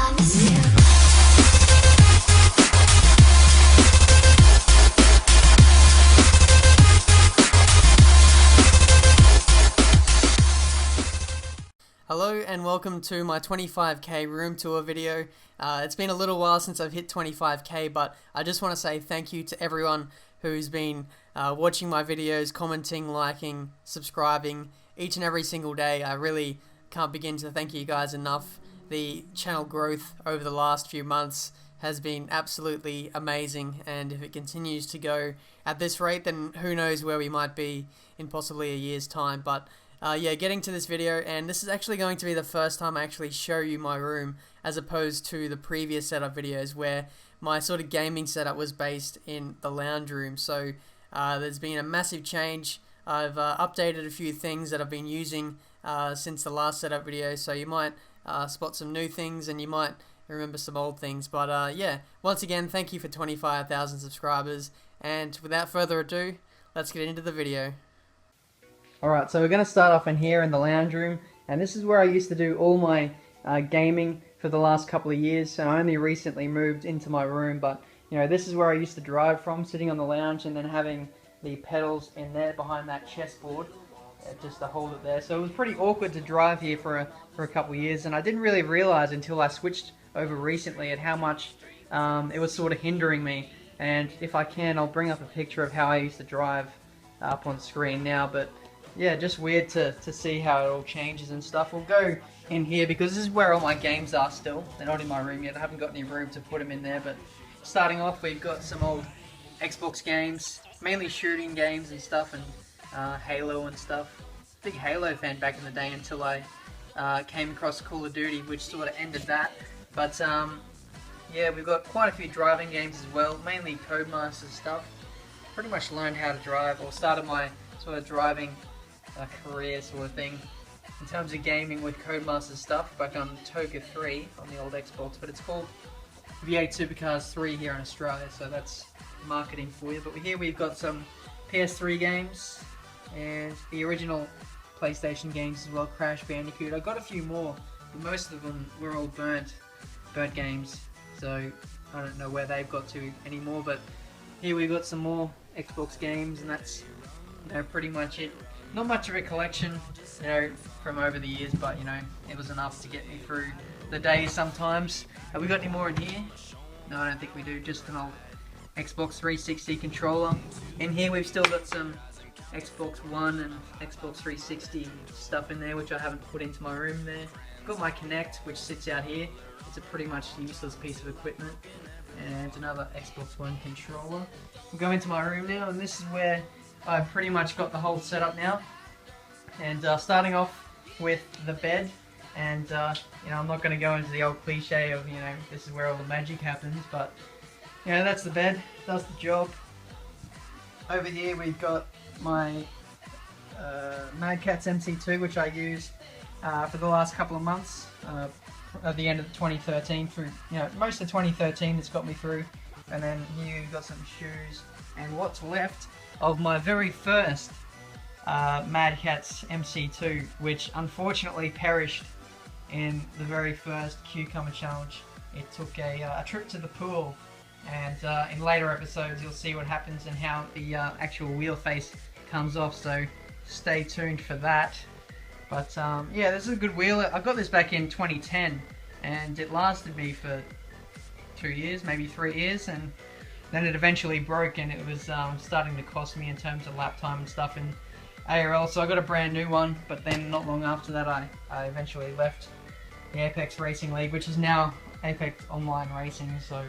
Hello and welcome to my 25k room tour video. It's been a little while since I've hit 25k, but I just want to say thank you to everyone who's been watching my videos, commenting, liking, subscribing each and every single day. I really can't begin to thank you guys enough. The channel growth over the last few months has been absolutely amazing, and if it continues to go at this rate, then who knows where we might be in possibly a year's time. But yeah, getting to this video, and this is actually going to be the first time I actually show you my room as opposed to the previous setup videos where my sort of gaming setup was based in the lounge room. So there's been a massive change. I've updated a few things that I've been using since the last setup video, so you might spot some new things and you might remember some old things. But yeah, once again, thank you for 25,000 subscribers, and without further ado, let's get into the video. Alright, so we're going to start off in here in the lounge room, and this is where I used to do all my gaming for the last couple of years, and I only recently moved into my room, but you know, this is where I used to drive from, sitting on the lounge and then having the pedals in there behind that chessboard, just to hold it there. So it was pretty awkward to drive here for a couple of years, and I didn't really realize until I switched over recently at how much it was sort of hindering me. And if I can, I'll bring up a picture of how I used to drive up on screen now, but yeah, just weird to see how it all changes and stuff. We'll go in here because this is where all my games are still. They're not in my room yet. I haven't got any room to put them in there. But starting off, we've got some old Xbox games, mainly shooting games and stuff, and Halo and stuff. Big Halo fan back in the day until I came across Call of Duty, which sort of ended that. But yeah, we've got quite a few driving games as well, mainly Codemaster stuff. Pretty much learned how to drive, or started my sort of driving career sort of thing in terms of gaming with Codemaster stuff back on Toka 3 on the old Xbox, but it's called V8 Supercars 3 here in Australia, so that's marketing for you. But here we've got some PS3 games and the original PlayStation games as well, Crash Bandicoot. I got a few more, but most of them were all burnt games, so I don't know where they've got to anymore. But here we've got some more Xbox games, and that's, you know, pretty much it. Not much of a collection, you know, from over the years, but you know, it was enough to get me through the day sometimes. Have we got any more in here? No, I don't think we do. Just an old Xbox 360 controller. In here we've still got some Xbox One and Xbox 360 stuff in there, which I haven't put into my room there. Got my Kinect, which sits out here. It's a pretty much useless piece of equipment. And another Xbox One controller. We'll go into my room now, and this is where I've pretty much got the whole setup now. And starting off with the bed, and you know, I'm not going to go into the old cliche of, you know, this is where all the magic happens, but you know, that's the bed, does the job. Over here we've got my Madcatz MC2, which I used for the last couple of months, at the end of 2013 through, you know, most of 2013 it's got me through. And then here you've got some shoes, and what's left of my very first Madcatz MC2, which unfortunately perished in the very first cucumber challenge. It took a trip to the pool, and in later episodes you'll see what happens and how the actual wheel face comes off, so stay tuned for that. But yeah, this is a good wheel. I got this back in 2010, and it lasted me for 2 years, maybe 3 years, and then it eventually broke, and it was starting to cost me in terms of lap time and stuff in ARL, so I got a brand new one. But then not long after that I eventually left the Apex Racing League, which is now Apex Online Racing, so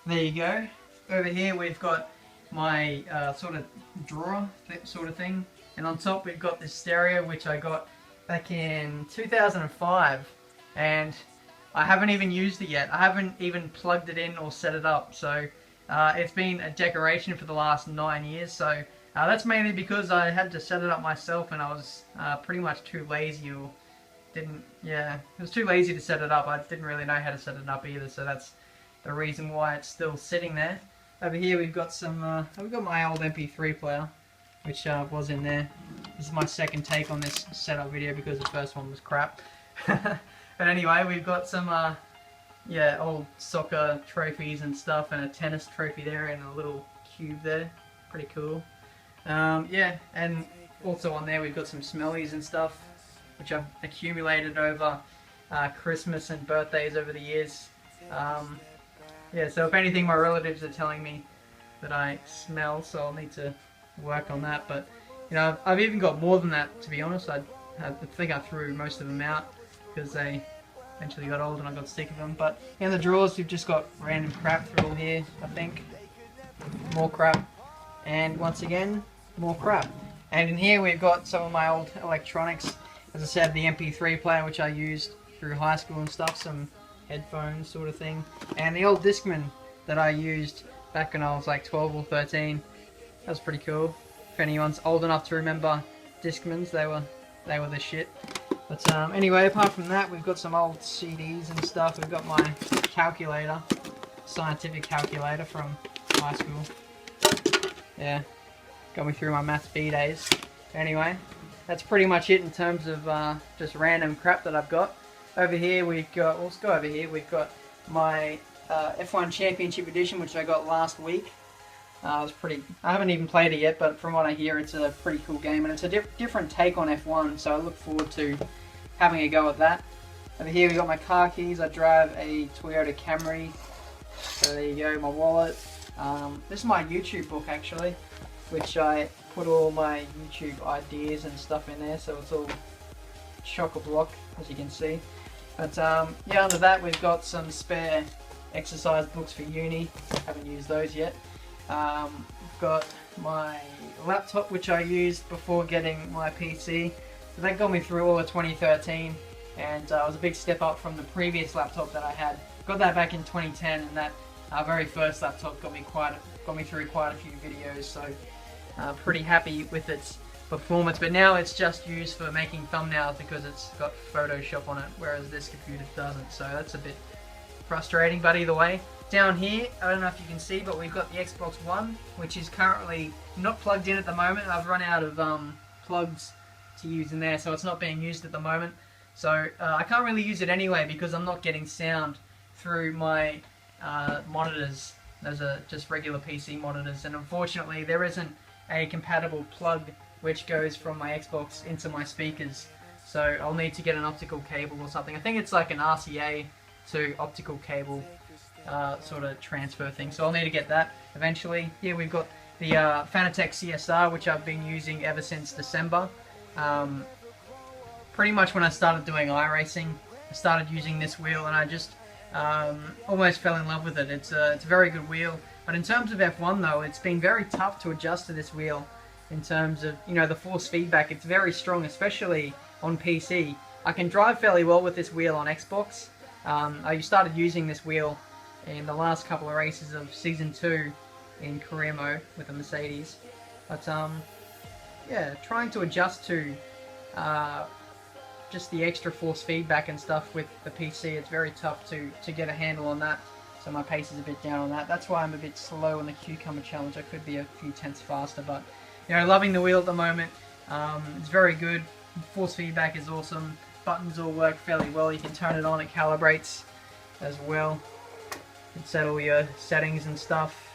there you go. Over here we've got my sort of drawer sort of thing, and on top we've got this stereo which I got back in 2005, and I haven't even used it yet. I haven't even plugged it in or set it up, so it's been a decoration for the last 9 years. So that's mainly because I had to set it up myself, and I was pretty much too lazy, or I was too lazy to set it up. I didn't really know how to set it up either, so that's the reason why it's still sitting there. Over here we've got some, we've got my old MP3 player, which was in there. This is my second take on this setup video because the first one was crap. But anyway, we've got some yeah, old soccer trophies and stuff, and a tennis trophy there, and a little cube there. Pretty cool. Yeah, and also on there we've got some smellies and stuff, which I've accumulated over Christmas and birthdays over the years. Yeah, so if anything, my relatives are telling me that I smell, so I'll need to work on that. But you know, I've even got more than that, to be honest. I think I threw most of them out because they eventually got old and I got sick of them. But in the drawers, we've just got random crap through here, I think. More crap. And once again, more crap. And in here we've got some of my old electronics. As I said, the MP3 player, which I used through high school and stuff, some headphones sort of thing. And the old Discman that I used back when I was like 12 or 13. That was pretty cool. If anyone's old enough to remember Discmans, they were the shit. But anyway, apart from that, we've got some old CDs and stuff. We've got my calculator, scientific calculator from high school. Yeah, got me through my maths B days. Anyway, that's pretty much it in terms of just random crap that I've got. Over here we've got, let's go over here, we've got my F1 Championship Edition, which I got last week. I haven't even played it yet, but from what I hear, it's a pretty cool game, and it's a different take on F1, so I look forward to having a go at that. Over here we got my car keys. I drive a Toyota Camry, so there you go, my wallet. This is my YouTube book actually, which I put all my YouTube ideas and stuff in there, so it's all chock-a-block, as you can see. But yeah, under that we've got some spare exercise books for uni. Haven't used those yet. I've got my laptop, which I used before getting my PC. So that got me through all of 2013, and it was a big step up from the previous laptop that I had. Got that back in 2010, and that very first laptop got me through quite a few videos. So pretty happy with its performance. But now it's just used for making thumbnails because it's got Photoshop on it, whereas this computer doesn't. So that's a bit frustrating. But either way, down here, I don't know if you can see, but we've got the Xbox One, which is currently not plugged in at the moment. I've run out of plugs to use in there, so it's not being used at the moment. So I can't really use it anyway because I'm not getting sound through my monitors. Those are just regular PC monitors, and unfortunately there isn't a compatible plug which goes from my Xbox into my speakers. So I'll need to get an optical cable or something. I think it's like an RCA to optical cable sort of transfer thing. So I'll need to get that eventually. Here we've got the Fanatec CSR, which I've been using ever since December. Pretty much when I started doing iRacing, I started using this wheel, and I just almost fell in love with it. It's a very good wheel. But in terms of F1 though, it's been very tough to adjust to this wheel in terms of, you know, the force feedback. It's very strong, especially on PC. I can drive fairly well with this wheel on Xbox. I started using this wheel in the last couple of races of Season 2 in career mode with the Mercedes. But yeah, trying to adjust to just the extra force feedback and stuff with the PC, it's very tough to get a handle on that. So my pace is a bit down on that. That's why I'm a bit slow on the Cucumber Challenge. I could be a few tenths faster, but you know, loving the wheel at the moment. It's very good. Force feedback is awesome. Buttons all work fairly well. You can turn it on, it calibrates as well. You can set all your settings and stuff.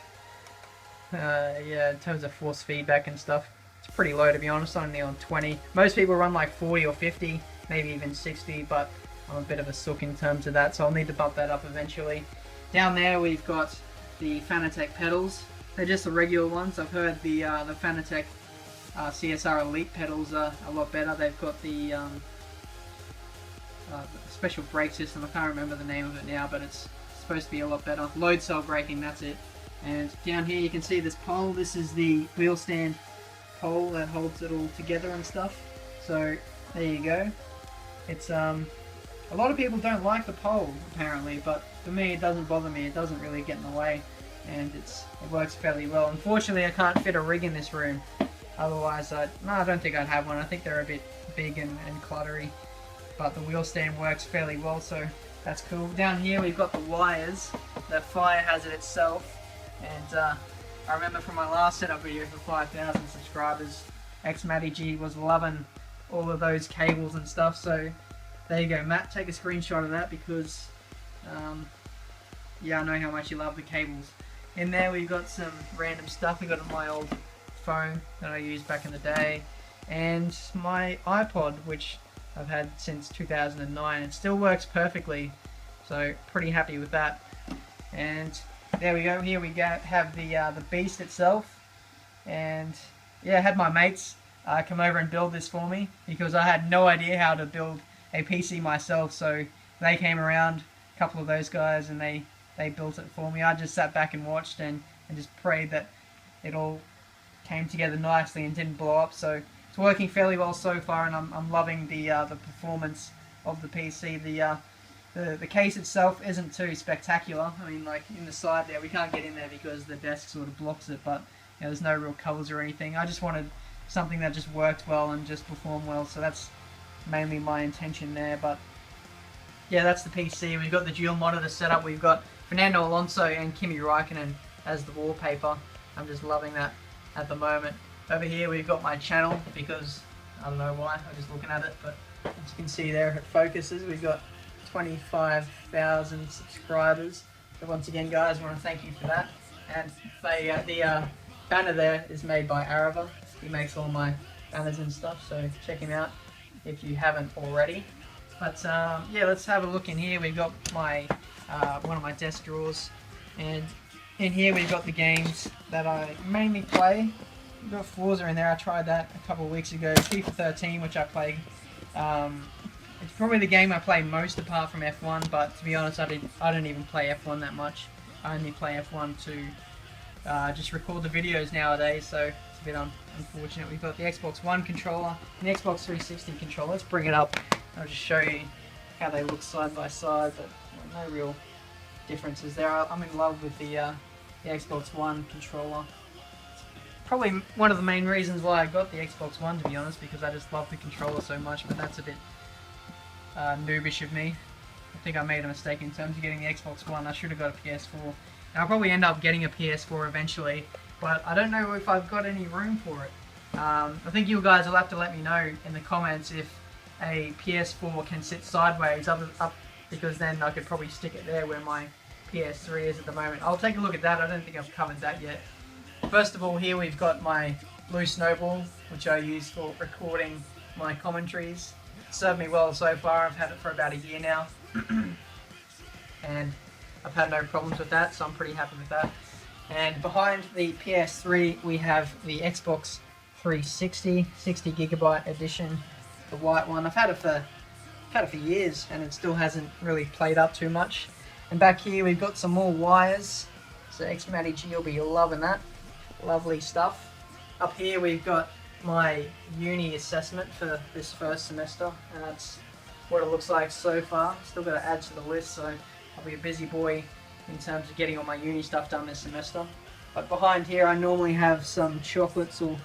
Yeah, in terms of force feedback and stuff, it's pretty low, to be honest, only on 20. Most people run like 40 or 50, maybe even 60, but I'm a bit of a sook in terms of that, so I'll need to bump that up eventually. Down there we've got the Fanatec pedals. They're just the regular ones. I've heard the Fanatec CSR Elite pedals are a lot better. They've got the special brake system. I can't remember the name of it now, but it's supposed to be a lot better. Load cell braking, that's it. And down here you can see this pole. This is the wheel stand pole that holds it all together and stuff. So there you go. It's a lot of people don't like the pole apparently, but for me it doesn't bother me. It doesn't really get in the way, and it works fairly well. Unfortunately, I can't fit a rig in this room. Otherwise, I don't think I'd have one. I think they're a bit big and cluttery, but the wheel stand works fairly well, so that's cool. Down here we've got the wires, the fire hazard itself, and I remember from my last setup video for 5,000 subscribers, XMattyG was loving all of those cables and stuff, so there you go, Matt, take a screenshot of that because yeah, I know how much you love the cables. In there we've got some random stuff. We got my old phone that I used back in the day, and my iPod, which I've had since 2009. It still works perfectly, so pretty happy with that. And there we go. Here we have the beast itself, and yeah, I had my mates come over and build this for me because I had no idea how to build a PC myself. So they came around, a couple of those guys, and they built it for me. I just sat back and watched and just prayed that it all came together nicely and didn't blow up. So it's working fairly well so far, and I'm loving the performance of the PC. The case itself isn't too spectacular. I mean, like in the side there, we can't get in there because the desk sort of blocks it, but you know, there's no real covers or anything. I just wanted something that just worked well and just performed well, so that's mainly my intention there. But yeah, that's the PC. We've got the dual monitor setup. We've got Fernando Alonso and Kimi Räikkönen as the wallpaper. I'm just loving that at the moment. Over here we've got my channel because I don't know why, I'm just looking at it, but as you can see there, it focuses. We've got 25,000 subscribers. So once again, guys, I want to thank you for that. And the banner there is made by Arava. He makes all my banners and stuff, so check him out if you haven't already. But yeah, let's have a look in here. We've got my one of my desk drawers, and in here we've got the games that I mainly play. We've got Forza in there. I tried that a couple of weeks ago. FIFA 13, which I played. It's probably the game I play most apart from F1, but to be honest, I don't even play F1 that much. I only play F1 to just record the videos nowadays, so it's a bit unfortunate. We've got the Xbox One controller and the Xbox 360 controller. Let's bring it up. I'll just show you how they look side by side, but no real differences there. I'm in love with the Xbox One controller. Probably one of the main reasons why I got the Xbox One, to be honest, because I just love the controller so much, but that's a bit noobish of me. I think I made a mistake in terms of getting the Xbox One. I should have got a PS4. And I'll probably end up getting a PS4 eventually, but I don't know if I've got any room for it. I think you guys will have to let me know in the comments if a PS4 can sit sideways up, because then I could probably stick it there where my PS3 is at the moment. I'll take a look at that. I don't think I've covered that yet. First of all, here we've got my blue snowball, which I use for recording my commentaries. It's served me well so far. I've had it for about a year now, and I've had no problems with that, so I'm pretty happy with that. And behind the PS3, we have the Xbox 360, 60 Gigabyte edition, the white one. I've had it for years, and it still hasn't really played up too much. And back here, we've got some more wires. So X-Matty G will be loving that. Lovely stuff. Up here we've got my uni assessment for this first semester, and that's what it looks like so far. Still got to add to the list, so I'll be a busy boy in terms of getting all my uni stuff done this semester. But behind here I normally have some chocolates or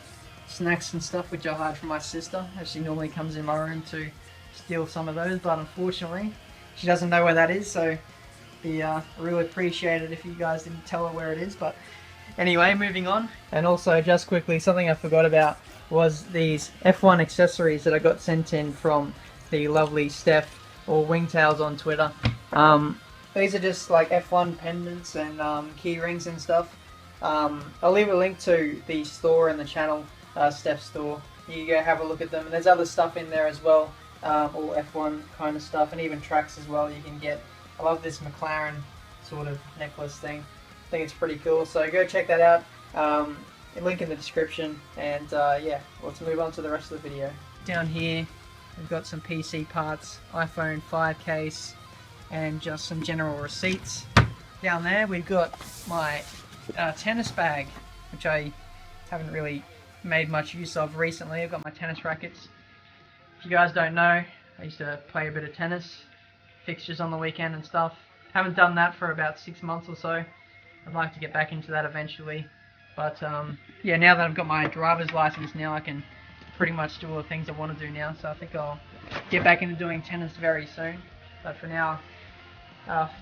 snacks and stuff which I hide from my sister, as she normally comes in my room to steal some of those, but unfortunately she doesn't know where that is, so be really appreciated if you guys didn't tell her where it is. But anyway, moving on. And also, just quickly, something I forgot about was these F1 accessories that I got sent in from the lovely Steph, or Wingtails on Twitter. These are just like F1 pendants and key rings and stuff. I'll leave a link to the store in the channel, Steph's store. You go have a look at them. And there's other stuff in there as well, all F1 kind of stuff, and even tracks as well you can get. I love this Mclaren sort of necklace thing. I think it's pretty cool, so go check that out. Link in the description, and yeah, let's move on to the rest of the video. Down here we've got some PC parts, iPhone 5 case, and just some general receipts. Down there we've got my tennis bag, which I haven't really made much use of recently. I've got my tennis rackets. If you guys don't know, I used to play a bit of tennis, fixtures on the weekend and stuff. Haven't done that for about 6 months or so. I'd like to get back into that eventually. But yeah, now that I've got my driver's license now, I can pretty much do all the things I want to do now. So I think I'll get back into doing tennis very soon. But for now,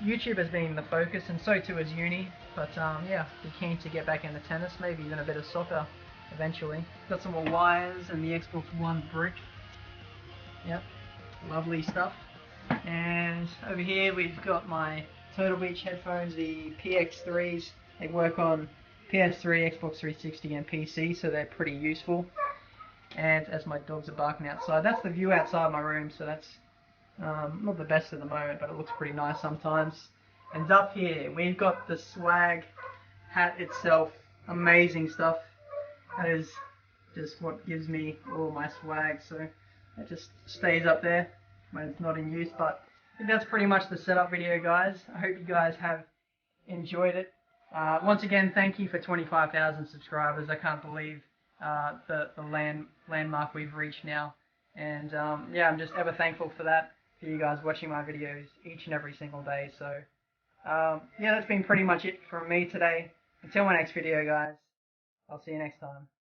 YouTube has been the focus, and so too is uni. But yeah, be keen to get back into tennis, maybe even a bit of soccer eventually. Got some more wires and the Xbox One brick. Yep, lovely stuff. And over here we've got my Turtle Beach headphones, the PX3s. They work on PS3, Xbox 360 and PC, so they're pretty useful. And as my dogs are barking outside, that's the view outside my room, so that's not the best at the moment, but it looks pretty nice sometimes. And up here, we've got the swag hat itself. Amazing stuff. That is just what gives me all my swag, so it just stays up there when it's not in use. But I think that's pretty much the setup video, guys. I hope you guys have enjoyed it. Once again, thank you for 25,000 subscribers. I can't believe the landmark we've reached now. And yeah, I'm just ever thankful for that, for you guys watching my videos each and every single day. So yeah, that's been pretty much it from me today. Until my next video, guys, I'll see you next time.